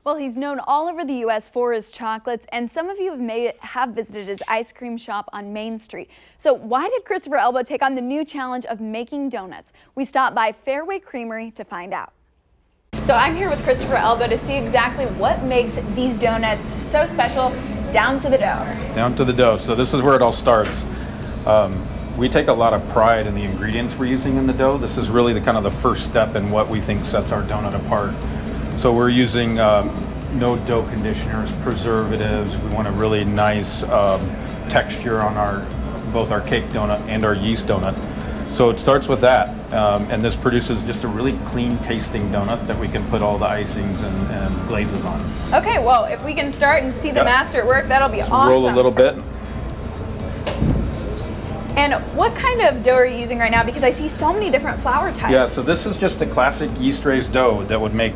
Well, he's known all over the U.S. for his chocolates, and some of you may have visited his ice cream shop on Main Street. So why did Christopher Elbow take on the new challenge of making donuts? We stopped by Fairway Creamery to find out. So I'm here with Christopher Elbow to see exactly what makes these donuts so special, down to the dough. Down to the dough. So this is where it all starts. We take a lot of pride in the ingredients we're using in the dough. This is really the kind of the first step in what we think sets our donut apart. So we're using no dough conditioners, preservatives. We want a really nice texture on both our cake donut and our yeast donut. So it starts with that, and this produces just a really clean tasting donut that we can put all the icings and glazes on. Okay, well, if we can start and see the master at work, that'll be awesome. Roll a little bit. And what kind of dough are you using right now? Because I see so many different flour types. Yeah, so this is just a classic yeast raised dough that would make,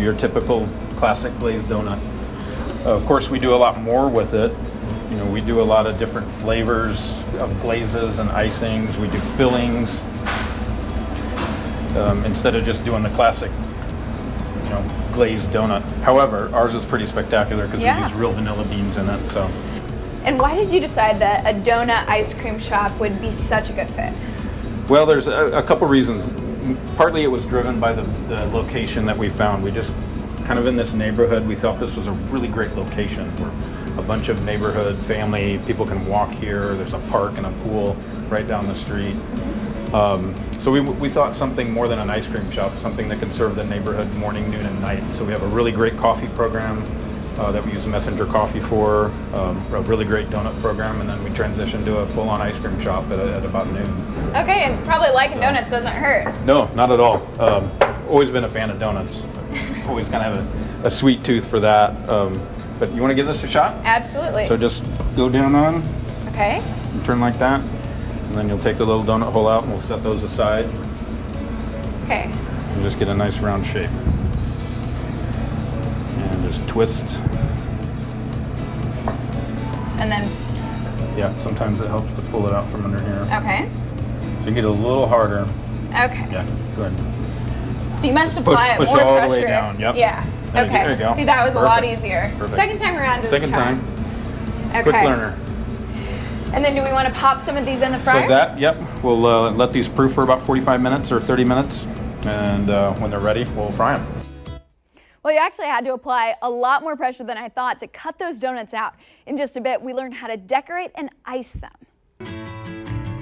your typical classic glazed donut. Of course, we do a lot more with it. We do a lot of different flavors of glazes and icings. We do fillings instead of just doing the classic, glazed donut. However, ours is pretty spectacular because we use real vanilla beans in it. So. And why did you decide that a donut ice cream shop would be such a good fit? Well, there's a couple reasons. Partly it was driven by the location that we found. We just kind of in this neighborhood, we thought this was a really great location where a bunch of neighborhood family, people can walk here. There's a park and a pool right down the street. So we thought something more than an ice cream shop, something that can serve the neighborhood morning, noon, and night. So we have a really great coffee program that we use Messenger Coffee for, a really great donut program, and then we transitioned to a full-on ice cream shop at about noon. Okay, and probably liking donuts doesn't hurt. No, not at all. Always been a fan of donuts. Always kind of have a sweet tooth for that. But you want to give this a shot? Absolutely. So just go down on. Okay. And turn like that. And then you'll take the little donut hole out and we'll set those aside. Okay. And just get a nice round shape. And just twist. And then? Yeah, sometimes it helps to pull it out from under here. Okay. So you get a little harder. Okay. Yeah, go ahead. So you must apply push more it all pressure. the way down, yep. Yeah. Okay. There you go. See, that was a lot Perfect. easier. Perfect. Second time around is Second time. Okay. Quick learner. And then do we want to pop some of these in the fryer? So we'll let these proof for about 45 minutes or 30 minutes. And when they're ready, we'll fry them. Well, you actually had to apply a lot more pressure than I thought to cut those donuts out. In just a bit, we learned how to decorate and ice them.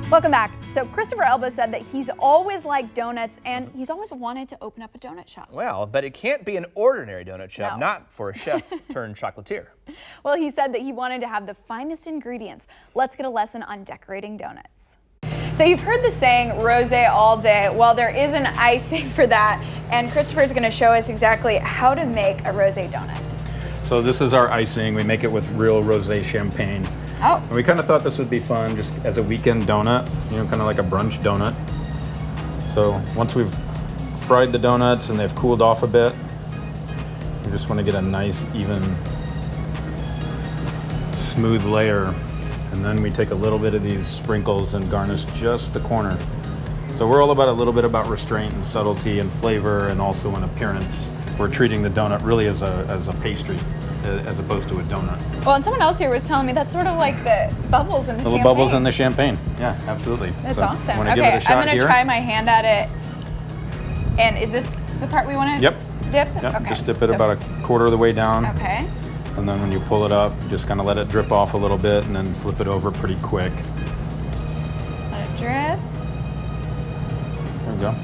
Welcome back. So Christopher Elbow said that he's always liked donuts and he's always wanted to open up a donut shop. Well, but it can't be an ordinary donut shop, No. not for a chef turned chocolatier. Well, he said that he wanted to have the finest ingredients. Let's get a lesson on decorating donuts. So you've heard the saying, rosé all day. Well, there is an icing for that, and Christopher is going to show us exactly how to make a rosé donut. So this is our icing. We make it with real rosé champagne. Oh. And we kind of thought this would be fun just as a weekend donut, kind of like a brunch donut. So once we've fried the donuts and they've cooled off a bit, we just want to get a nice, even, smooth layer. And then we take a little bit of these sprinkles and garnish just the corner. So we're all about a little bit about restraint and subtlety and flavor and also an appearance. We're treating the donut really as a pastry as opposed to a donut. Well, and someone else here was telling me that's sort of like the bubbles in the champagne. Little bubbles in the champagne. Yeah, absolutely. That's so, awesome. Wanna Okay, give it a shot I'm going to here? try my hand at it. And is this the part we want to Yep. dip? Yep. Okay. Just dip it about a quarter of the way down. Okay. And then when you pull it up, just kind of let it drip off a little bit and then flip it over pretty quick. Let it drip. There we go.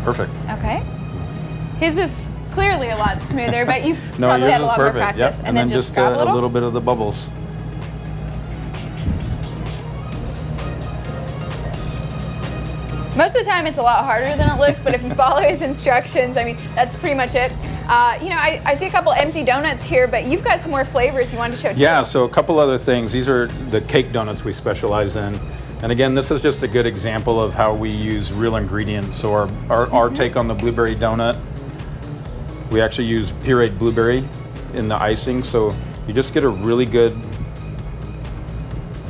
Perfect. Okay. His is clearly a lot smoother, but you've No, probably yours had a is lot perfect. more practice. Yep. And then just grab a little bit of the bubbles. Most of the time it's a lot harder than it looks, but if you follow his instructions, I mean, that's pretty much it. I see a couple empty donuts here, but you've got some more flavors you wanted to show too. Yeah, so a couple other things. These are the cake donuts we specialize in. And again, this is just a good example of how we use real ingredients. So our take on the blueberry donut, we actually use pureed blueberry in the icing. So you just get a really good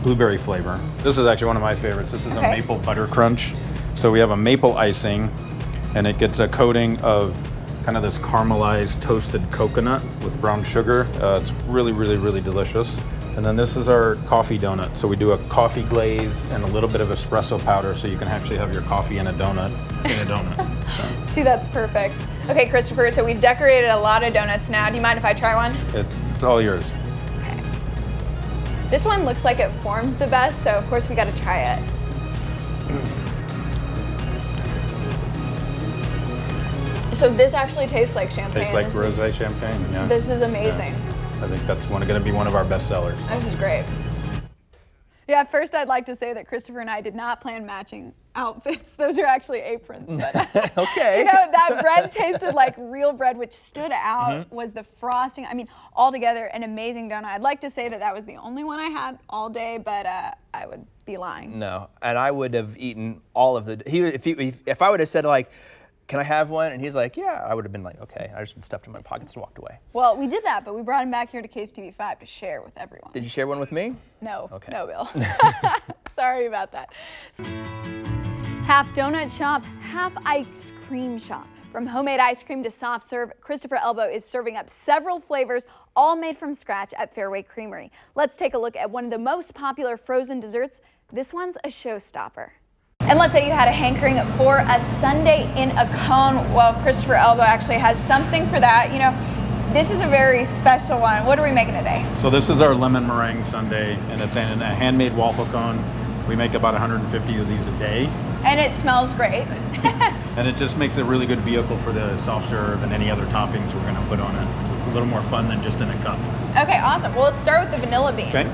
blueberry flavor. This is actually one of my favorites. This is a maple butter crunch. So we have a maple icing, and it gets a coating of kind of this caramelized toasted coconut with brown sugar. It's really, really, really delicious. And then this is our coffee donut. So we do a coffee glaze and a little bit of espresso powder so you can actually have your coffee in a donut. So. See, that's perfect. Okay, Christopher, so we decorated a lot of donuts now. Do you mind if I try one? It's all yours. Okay. This one looks like it formed the best, so of course we gotta try it. So this actually tastes like champagne. Tastes like rosé champagne, yeah. This is amazing. Yeah. I think that's going to be one of our best sellers. This is great. Yeah, first I'd like to say that Christopher and I did not plan matching outfits. Those are actually aprons. But okay. You know, that bread tasted like real bread, which stood out was the frosting. I mean, altogether an amazing donut. I'd like to say that that was the only one I had all day, but I would be lying. No, and I would have eaten all of the. If I would have said like, "Can I have one?" and he's like, "Yeah," I would have been like, "Okay." I just stuffed it in my pockets and walked away. Well, we did that, but we brought him back here to KSTV5 to share with everyone. Did you share one with me? No. Okay. No, Bill. Sorry about that. Half donut shop, half ice cream shop. From homemade ice cream to soft serve, Christopher Elbow is serving up several flavors, all made from scratch at Fairway Creamery. Let's take a look at one of the most popular frozen desserts. This one's a showstopper. And let's say you had a hankering for a sundae in a cone. Well, Christopher Elbow actually has something for that. You know, this is a very special one. What are we making today? So this is our lemon meringue sundae, and it's in a handmade waffle cone. We make about 150 of these a day. And it smells great. And it just makes a really good vehicle for the soft serve and any other toppings we're going to put on it. So it's a little more fun than just in a cup. Okay, awesome. Well, let's start with the vanilla bean. Okay.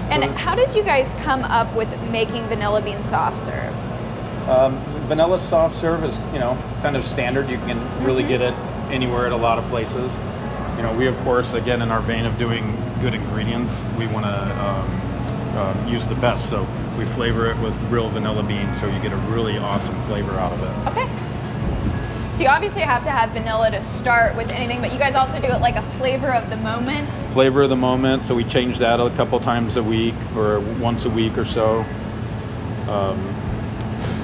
And how did you guys come up with making vanilla bean soft serve? Vanilla soft serve is, you know, kind of standard. You can really get it anywhere at a lot of places. You know, we of course, again, in our vein of doing good ingredients, we want to use the best. So we flavor it with real vanilla beans, so you get a really awesome flavor out of it. Okay. So you obviously have to have vanilla to start with anything, but you guys also do it like a flavor of the moment. Flavor of the moment. So we change that a couple times a week or once a week or so.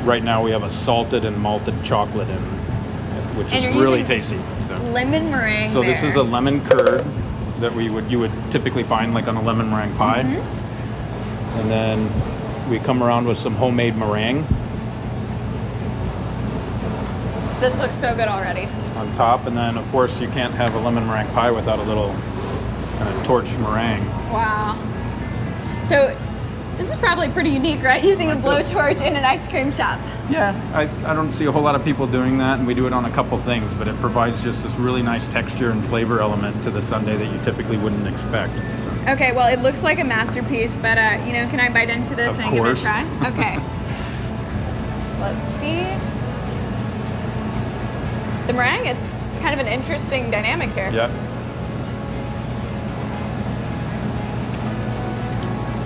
Right now we have a salted and malted chocolate in, which is really tasty. So. Lemon meringue. So this is a lemon curd that you would typically find like on a lemon meringue pie. And then we come around with some homemade meringue This looks so good already. on top, and then of course you can't have a lemon meringue pie without a little kind of torched meringue. Wow. So this is probably pretty unique, right? Using a blowtorch in an ice cream shop. Yeah, I don't see a whole lot of people doing that, and we do it on a couple things, but it provides just this really nice texture and flavor element to the sundae that you typically wouldn't expect. Okay, well, it looks like a masterpiece, but you know, can I bite into this and give it a try? Okay. Let's see. The meringue, it's kind of an interesting dynamic here. Yeah.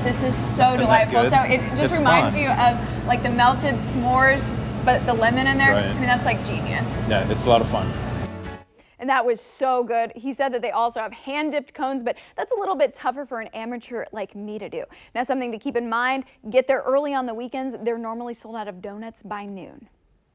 This is so delightful. So it just reminds you of like the melted s'mores, but the lemon in there. Right. I mean, that's like genius. Yeah, it's a lot of fun. And that was so good. He said that they also have hand-dipped cones, but that's a little bit tougher for an amateur like me to do. Now, something to keep in mind, get there early on the weekends. They're normally sold out of donuts by noon.